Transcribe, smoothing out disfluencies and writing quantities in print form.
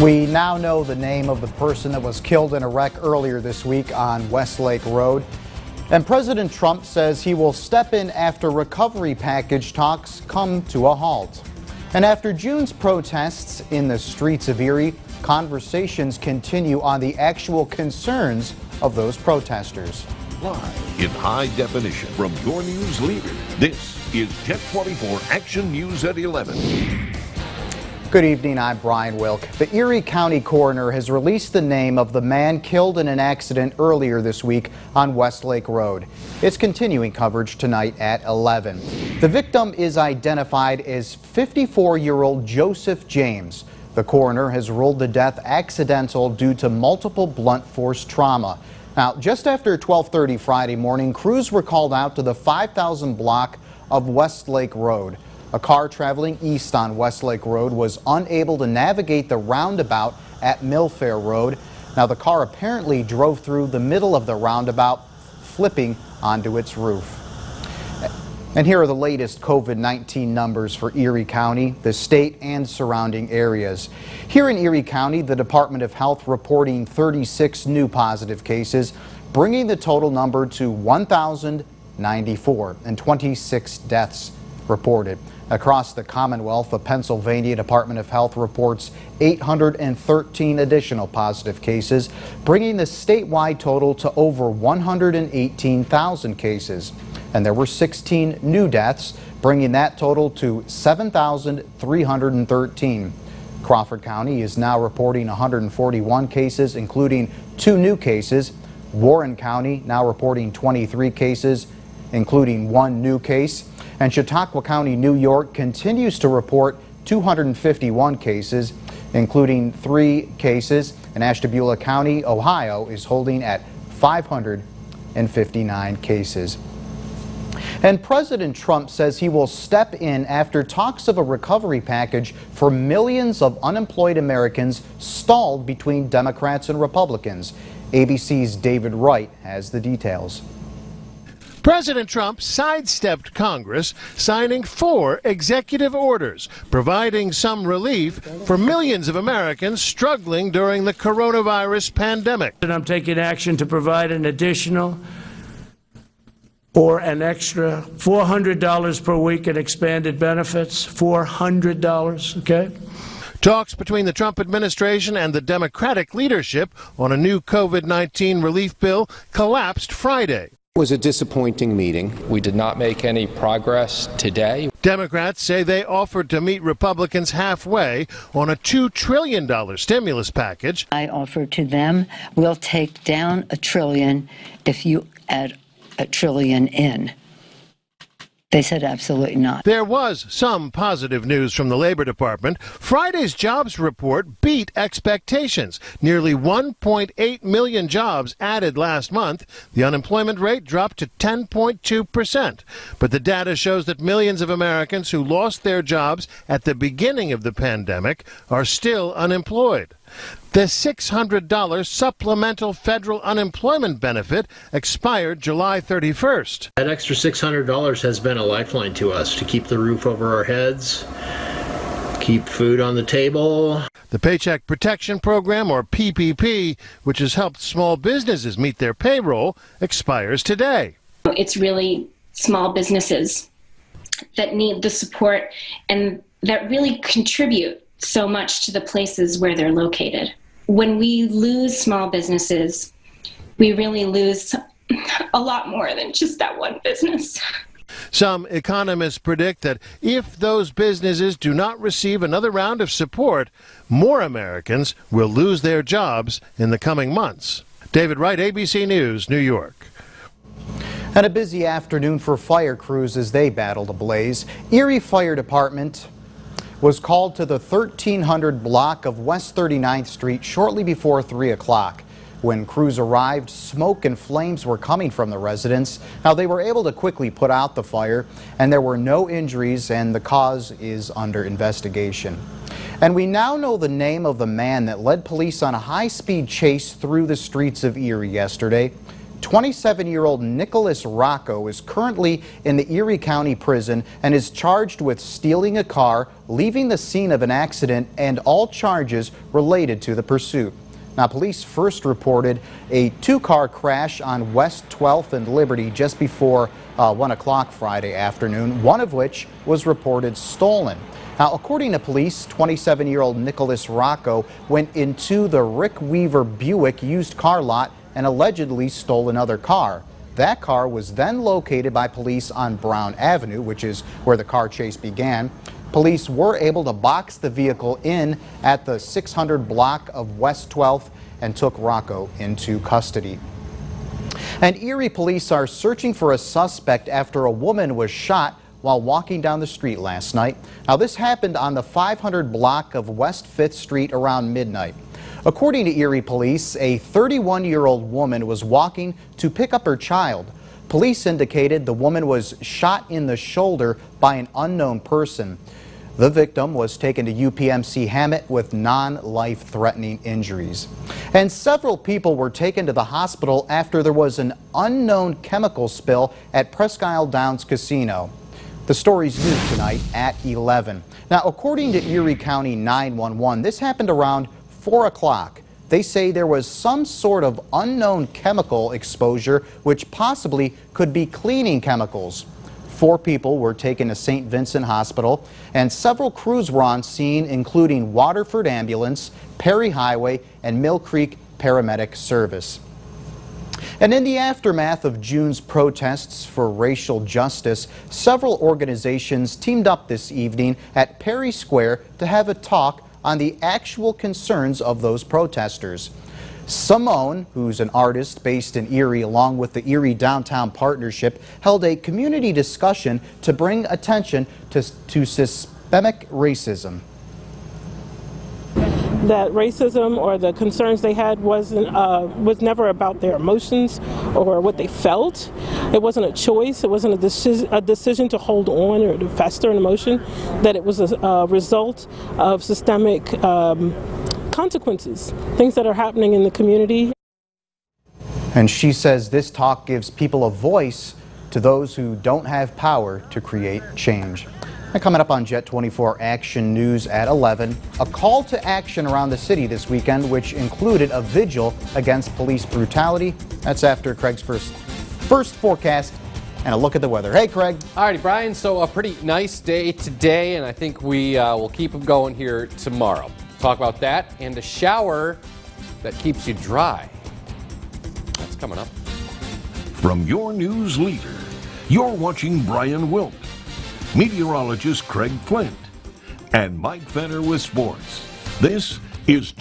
We now know the name of the person that was killed in a wreck earlier this week on Westlake Road. And President Trump says he will step in after recovery package talks come to a halt. And after June's protests in the streets of Erie, conversations continue on the actual concerns of those protesters. Live in high definition from your news leader, this is 1024 Action News at 11. Good evening, I'm Brian Wilk. The Erie County Coroner has released the name of the man killed in an accident earlier this week on Westlake Road. It's continuing coverage tonight at 11. The victim is identified as 54-year-old Joseph James. The coroner has ruled the death accidental due to multiple blunt force trauma. Now, just after 12:30 Friday morning, crews were called out to the 5,000 block of Westlake Road. A car traveling east on Westlake Road was unable to navigate the roundabout at Millfair Road. Now, the car apparently drove through the middle of the roundabout, flipping onto its roof. And here are the latest COVID-19 numbers for Erie County, the state, and surrounding areas. Here in Erie County, the Department of Health reporting 36 new positive cases, bringing the total number to 1,094 and 26 deaths reported. Across the Commonwealth, the Pennsylvania Department of Health reports 813 additional positive cases, bringing the statewide total to over 118,000 cases. And there were 16 new deaths, bringing that total to 7,313. Crawford County is now reporting 141 cases, including 2 new cases. Warren County now reporting 23 cases, including 1 new case. And Chautauqua County, New York, continues to report 251 cases, including 3 cases. And Ashtabula County, Ohio, is holding at 559 cases. And President Trump says he will step in after talks of a recovery package for millions of unemployed Americans stalled between Democrats and Republicans. ABC's David Wright has the details. President Trump sidestepped Congress, signing 4 executive orders, providing some relief for millions of Americans struggling during the coronavirus pandemic. And I'm taking action to provide an additional or an extra $400 per week in expanded benefits, $400, okay? Talks between the Trump administration and the Democratic leadership on a new COVID-19 relief bill collapsed Friday. It was a disappointing meeting. We did not make any progress today. Democrats say they offered to meet Republicans halfway on a $2 trillion stimulus package. I offered to them, we'll take down $1 trillion if you add $1 trillion in. They said absolutely not. There was some positive news from the Labor Department. Friday's jobs report beat expectations. Nearly 1.8 million jobs added last month. The unemployment rate dropped to 10.2%. But the data shows that millions of Americans who lost their jobs at the beginning of the pandemic are still unemployed. The $600 supplemental federal unemployment benefit expired July 31st. That extra $600 has been a lifeline to us to keep the roof over our heads, keep food on the table. The Paycheck Protection Program, or PPP, which has helped small businesses meet their payroll, expires today. It's really small businesses that need the support and that really contribute so much to the places where they're located. When we lose small businesses, we really lose a lot more than just that one business. Some economists predict that if those businesses do not receive another round of support, more Americans will lose their jobs in the coming months. David Wright, ABC News, New York. And a busy afternoon for fire crews as they battled a blaze. Erie Fire Department was called to the 1300 block of West 39th Street shortly before 3 o'clock. When crews arrived, smoke and flames were coming from the residence. Now, they were able to quickly put out the fire, and there were no injuries, and the cause is under investigation. And we now know the name of the man that led police on a high-speed chase through the streets of Erie yesterday. 27-year-old Nicholas Rocco is currently in the Erie County Prison and is charged with stealing a car, leaving the scene of an accident, and all charges related to the pursuit. Now, police first reported a two-car crash on West 12th and Liberty just before 1 o'clock Friday afternoon, one of which was reported stolen. Now, according to police, 27-year-old Nicholas Rocco went into the Rick Weaver Buick used car lot and allegedly stole another car. That car was then located by police on Brown Avenue, which is where the car chase began. Police were able to box the vehicle in at the 600 block of West 12th and took Rocco into custody. And Erie police are searching for a suspect after a woman was shot while walking down the street last night. Now, this happened on the 500 block of West 5th Street around midnight. According to Erie police, a 31-year-old woman was walking to pick up her child. Police indicated the woman was shot in the shoulder by an unknown person. The victim was taken to UPMC Hammett with non-life-threatening injuries. And several people were taken to the hospital after there was an unknown chemical spill at Presque Isle Downs Casino. The story's new tonight at 11. Now, according to Erie County 911, this happened around 4 o'clock. They say there was some sort of unknown chemical exposure, which possibly could be cleaning chemicals. 4 people were taken to St. Vincent Hospital, and several crews were on scene, including Waterford Ambulance, Perry Highway, and Mill Creek Paramedic Service. And in the aftermath of June's protests for racial justice, several organizations teamed up this evening at Perry Square to have a talk on the actual concerns of those protesters. Simone, who's an artist based in Erie, along with the Erie Downtown Partnership, held a community discussion to bring attention to systemic racism. That racism or the concerns they had was never about their emotions or what they felt. It wasn't a choice. It wasn't a decision to hold on or to fester an emotion. That it was a result of systemic consequences, things that are happening in the community. And she says this talk gives people a voice to those who don't have power to create change. And coming up on Jet 24 Action News at 11, a call to action around the city this weekend, which included a vigil against police brutality. That's after Craig's first forecast and a look at the weather. Hey, Craig. All righty, Brian. So a pretty nice day today, and I think we will keep them going here tomorrow. Talk about that and a shower that keeps you dry. That's coming up. From your news leader, you're watching Brian Wilk, meteorologist Craig Flint, and Mike Fenner with sports. This is